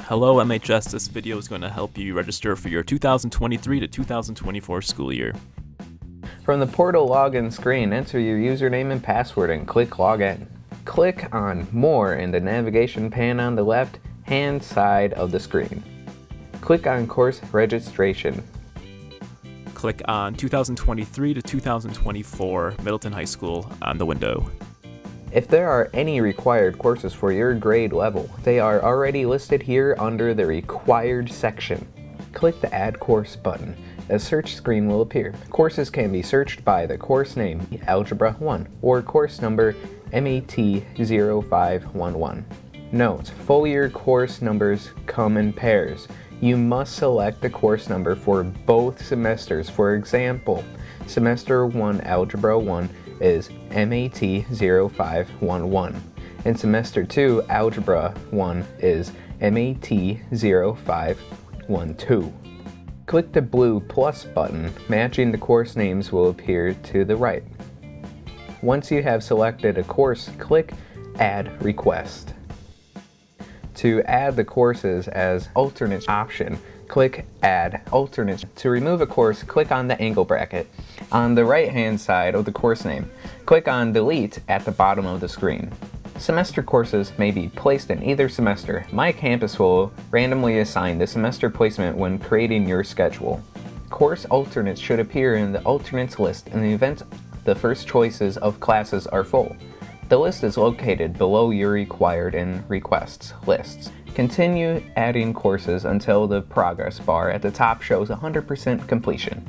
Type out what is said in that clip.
Hello MHS, this video is going to help you register for your 2023 to 2024 school year. From the portal login screen, enter your username and password and click Login. Click on More in the navigation pane on the left-hand side of the screen. Click on Course Registration. Click on 2023 to 2024 Middleton High School on the window. If there are any required courses for your grade level, they are already listed here under the Required section. Click the Add Course button. A search screen will appear. Courses can be searched by the course name, Algebra 1, or course number MAT0511. Note, full year course numbers come in pairs. You must select the course number for both semesters. For example, Semester 1 Algebra 1 is MAT0511, and Semester 2 Algebra 1 is MAT0512. Click the blue plus button. Matching the course names will appear to the right. Once you have selected a course, click Add Request. To add the courses as alternate option, click Add Alternate. To remove a course, click on the angle bracket on the right-hand side of the course name. Click on Delete at the bottom of the screen. Semester courses may be placed in either semester. MyCampus will randomly assign the semester placement when creating your schedule. Course alternates should appear in the alternates list in the event the first choices of classes are full. The list is located below your required and requests lists. Continue adding courses until the progress bar at the top shows 100% completion.